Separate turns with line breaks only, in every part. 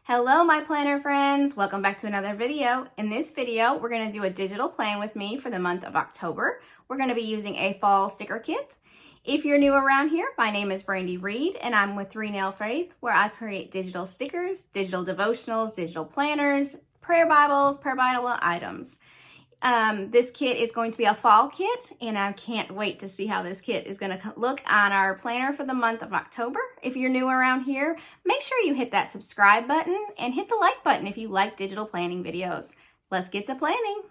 Hello, my planner friends. Welcome back to another video. In this video, we're going to do a digital plan with me for the month of October. We're going to be using a fall sticker kit. If you're new around here, my name is Brandi Reed, and I'm with 3 Nail Faith, where I create digital stickers, digital devotionals, digital planners, prayer Bibles, prayer Bible items. This kit is going to be a fall kit, and I can't wait to see how this kit is going to look on our planner for the month of October. If you're new around here, make sure you hit that subscribe button and hit the like button if you like digital planning videos. Let's get to planning.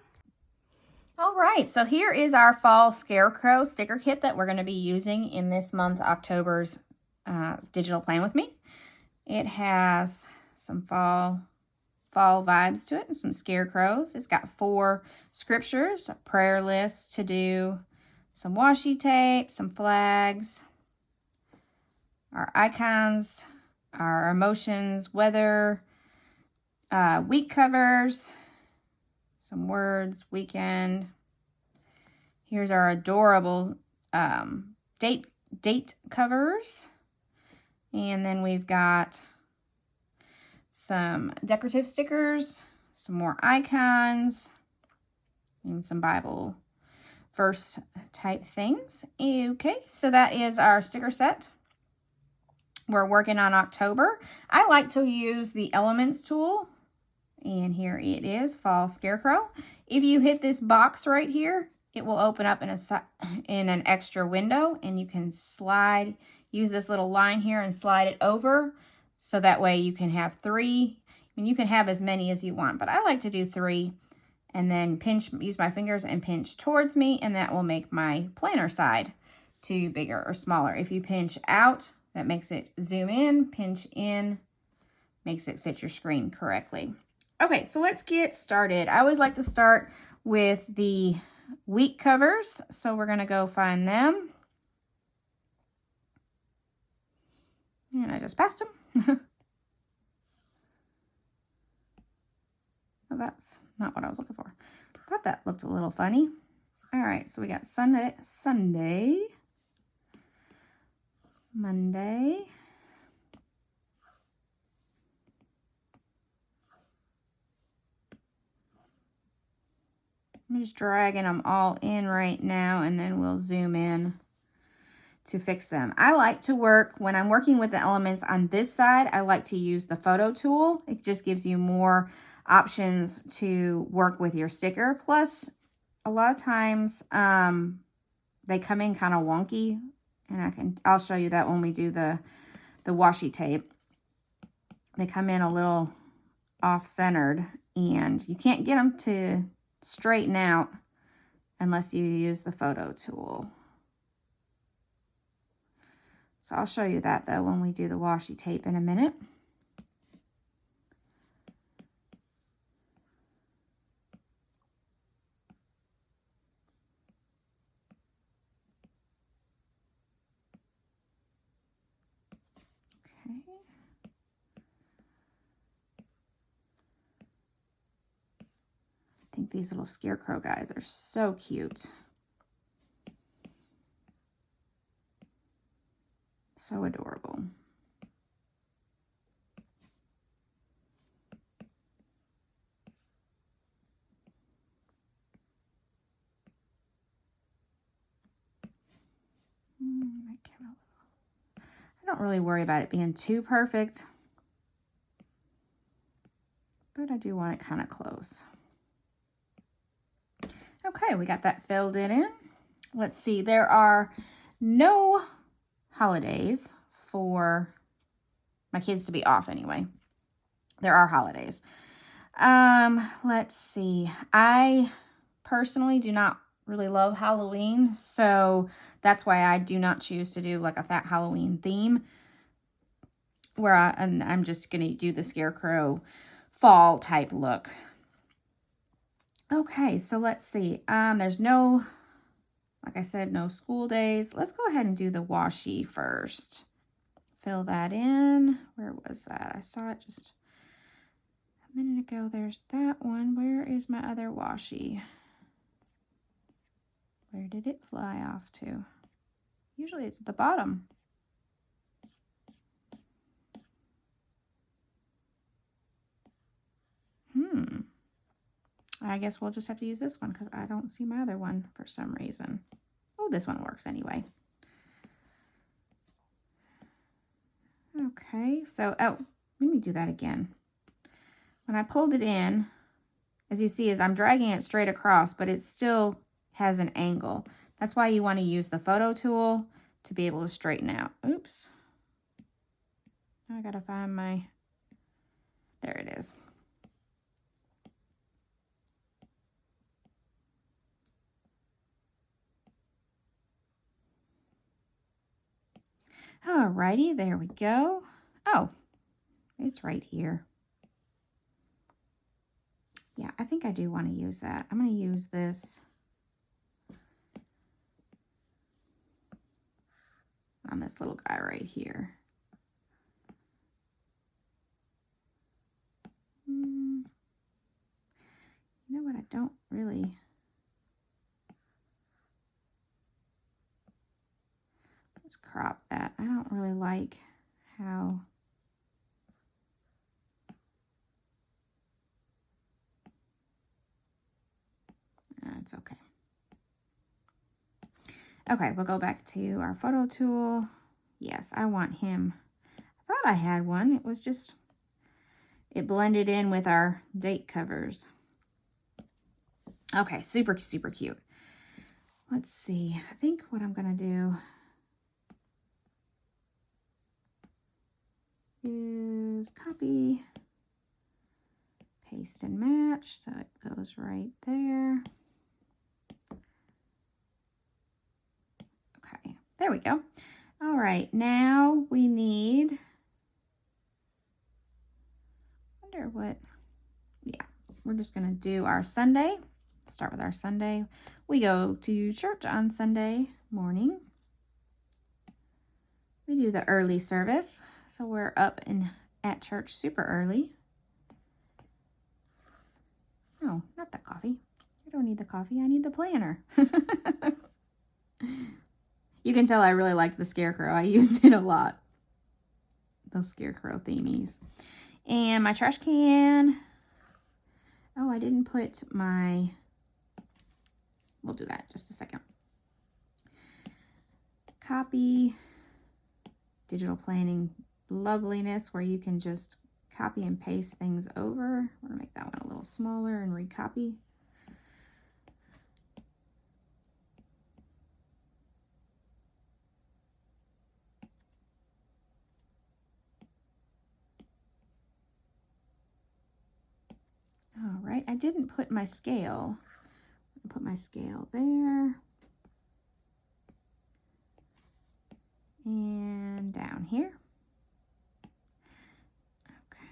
All right, so here is our Fall Scarecrow Sticker Kit that we're going to be using in this month, October's digital plan with me. It has some fall vibes to it and some scarecrows. It's got 4 scriptures, a prayer list to do, some washi tape, some flags, our icons, our emotions, weather, week covers, some words, weekend. Here's our adorable date covers. And then we've got some decorative stickers, some more icons, and some Bible verse type things. Okay, so that is our sticker set. We're working on October. I like to use the Elements tool, and here it is, Fall Scarecrow. If you hit this box right here, it will open up in an extra window, and you can use this little line here and slide it over. So that way you can have 3, and you can have as many as you want, but I like to do 3 and then use my fingers and pinch towards me, and that will make my planner side too bigger or smaller. If you pinch out, that makes it zoom in, pinch in, makes it fit your screen correctly. Okay, so let's get started. I always like to start with the week covers, so we're gonna go find them. And I just passed them. Oh, that's not what I was looking for. I thought that looked a little funny. All right, so we got Sunday, Monday, I'm just dragging them all in right now, and then we'll zoom in to fix them. I like to work, when I'm working with the elements on this side, I like to use the photo tool. It just gives you more options to work with your sticker. Plus, a lot of times they come in kind of wonky, and I'll show you that when we do the washi tape. They come in a little off-centered, and you can't get them to straighten out unless you use the photo tool. So I'll show you that though when we do the washi tape in a minute. Okay. I think these little scarecrow guys are so cute. So adorable. I don't really worry about it being too perfect, but I do want it kind of close. Okay, we got that filled in. Let's see, there are no holidays for my kids to be off anyway. There are holidays. Let's see. I personally do not really love Halloween, so that's why I do not choose to do like that Halloween theme, where I'm just going to do the scarecrow fall type look. Okay, so let's see. There's no, like I said, no school days. Let's go ahead and do the washi first. Fill that in. Where was that? I saw it just a minute ago. There's that one. Where is my other washi? Where did it fly off to? Usually it's at the bottom. I guess we'll just have to use this one because I don't see my other one for some reason. Oh, this one works anyway. Okay, so, oh, let me do that again. When I pulled it in, as you see, is I'm dragging it straight across, but it still has an angle. That's why you want to use the photo tool to be able to straighten out. Oops. Now I gotta find my, there it is. Alrighty, there we go. Oh, it's right here. Yeah, I think I do want to use that. I'm going to use this on this little guy right here. You know what? I don't really... Let's crop that. I don't really like how... It's okay. Okay, we'll go back to our photo tool. Yes, I want him. I thought I had one. It was just, it blended in with our date covers. Okay, super, super cute. Let's see. I think what I'm going to do is copy, paste and match, so it goes right there. Okay, there we go. All right, now we need, wonder what, yeah, we're just gonna do our Sunday. Start with our Sunday. We go to church on Sunday morning. We do the early service, so we're up and at church super early. No, not that coffee. I don't need the coffee, I need the planner. You can tell I really liked the scarecrow. I used it a lot. Those scarecrow themies. And my trash can. Oh, I didn't put my... We'll do that in just a second. Copy. Digital planning loveliness where you can just copy and paste things over. I'm going to make that one a little smaller and recopy. All right, I didn't put my scale. I'll put my scale there. And down here. Okay,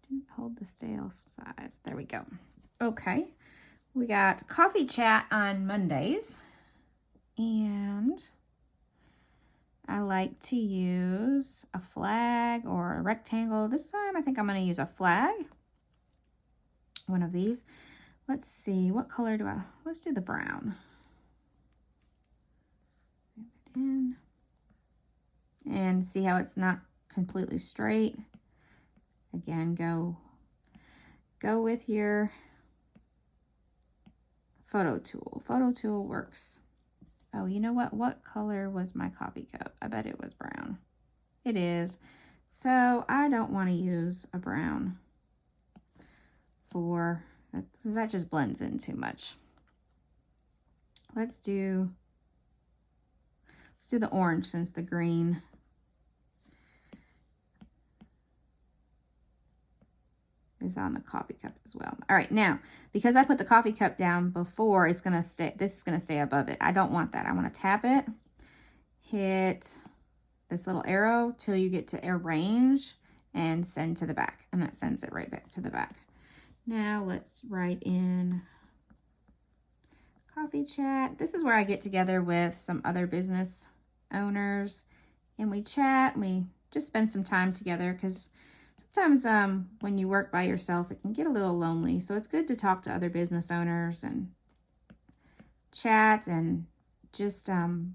didn't hold the scale size. There we go. Okay, we got coffee chat on Mondays. And I like to use a flag or a rectangle. This time I think I'm going to use a flag. One of these. Let's see, what color do I, let's do the brown. Put it in. And see how it's not completely straight. Again, go with your photo tool. Photo tool works. Oh, you know what? What color was my coffee cup? I bet it was brown. It is. So I don't want to use a brown for that just blends in too much. Let's do the orange since the green is on the coffee cup as well. All right, now because I put the coffee cup down before, it's gonna stay, this is gonna stay above it. I don't want that. I want to tap it, hit this little arrow till you get to arrange and send to the back, and that sends it right back to the back. Now let's write in coffee chat. This is where I get together with some other business owners and we chat and we just spend some time together because sometimes when you work by yourself, it can get a little lonely. So it's good to talk to other business owners and chat and just, you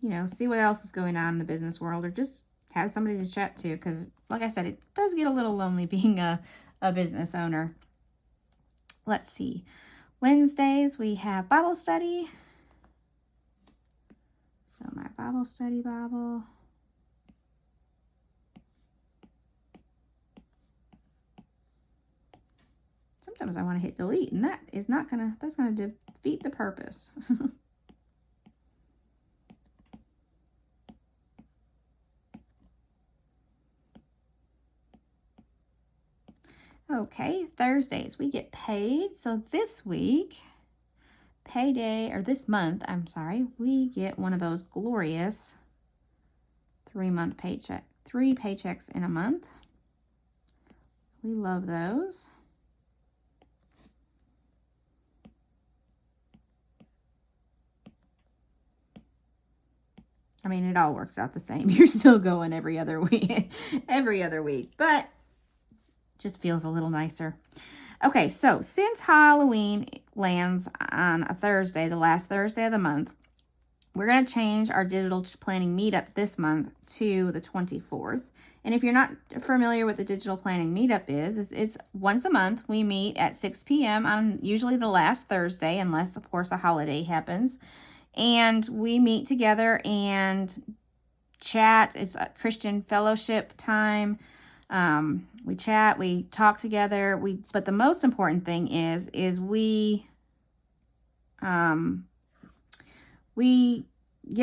know, see what else is going on in the business world or just have somebody to chat to because, like I said, it does get a little lonely being a business owner. let's see. Wednesdays, we have Bible study. So my Bible study Bible. Sometimes I want to hit delete, and that's going to defeat the purpose. Okay, Thursdays, we get paid. So this week, this month, I'm sorry, we get one of those glorious 3-month paycheck, 3 paychecks in a month. We love those. I mean, it all works out the same. You're still going every other week, but just feels a little nicer. Okay, so since Halloween lands on a Thursday, the last Thursday of the month, we're going to change our digital planning meetup this month to the 24th. And if you're not familiar with the digital planning meetup is it's once a month. We meet at 6 p.m. on usually the last Thursday, unless, of course, a holiday happens. And we meet together and chat. It's a Christian fellowship time. We chat, we talk together, but the most important thing is we get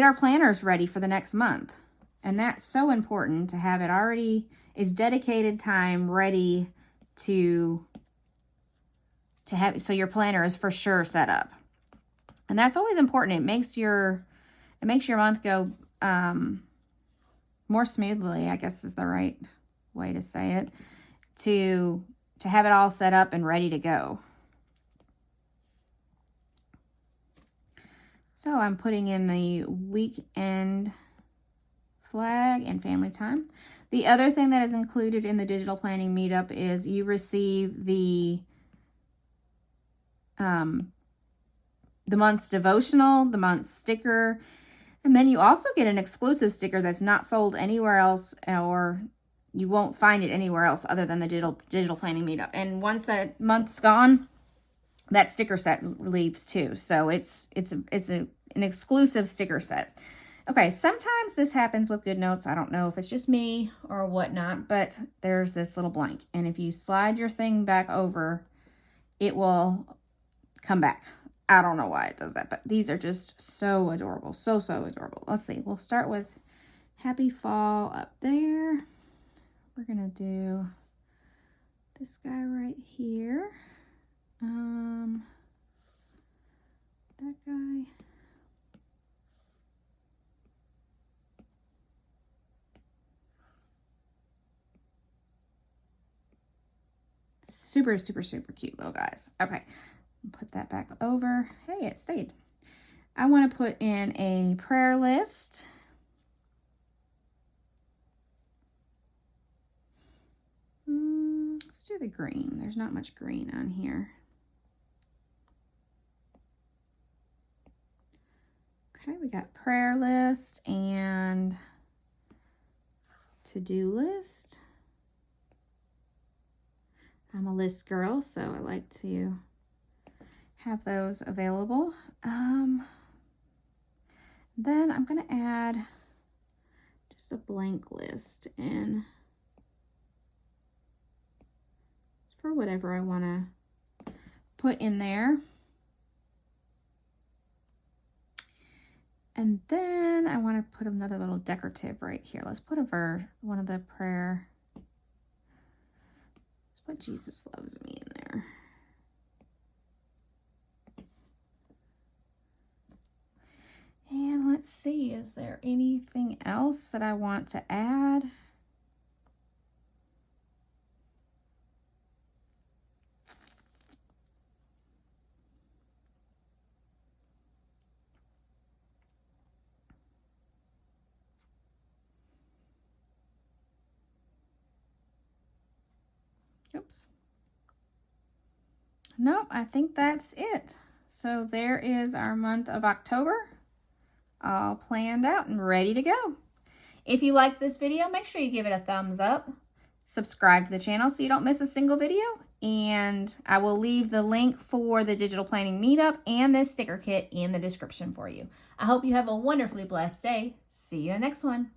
our planners ready for the next month. And that's so important to have it already is dedicated time ready to have, so your planner is for sure set up. And that's always important. It makes your month go, more smoothly, I guess is the right way to say it, to have it all set up and ready to go. So I'm putting in the weekend flag and family time. The other thing that is included in the digital planning meetup is you receive the month's devotional, the month's sticker, and then you also get an exclusive sticker that's not sold anywhere else, or you won't find it anywhere else other than the digital planning meetup. And once that month's gone, that sticker set leaves too. So it's an exclusive sticker set. Okay, sometimes this happens with GoodNotes. I don't know if it's just me or whatnot, but there's this little blank. And if you slide your thing back over, it will come back. I don't know why it does that, but these are just so adorable. So adorable. Let's see. We'll start with Happy Fall up there. We're going to do this guy right here. That guy. Super cute little guys. Okay, put that back over. Hey, it stayed. I want to put in a prayer list. Let's do the green. There's not much green on here. Okay, we got prayer list and to-do list. I'm a list girl, so I like to have those available. Then I'm going to add just a blank list in for whatever I want to put in there. And then I want to put another little decorative right here. Let's put one of the prayer. Let's put Jesus loves me in there. And let's see, is there anything else that I want to add? Oops. Nope, I think that's it. So there is our month of October, all planned out and ready to go. If you liked this video, make sure you give it a thumbs up. subscribe to the channel so you don't miss a single video. And I will leave the link for the digital planning meetup and this sticker kit in the description for you. I hope you have a wonderfully blessed day. See you in the next one.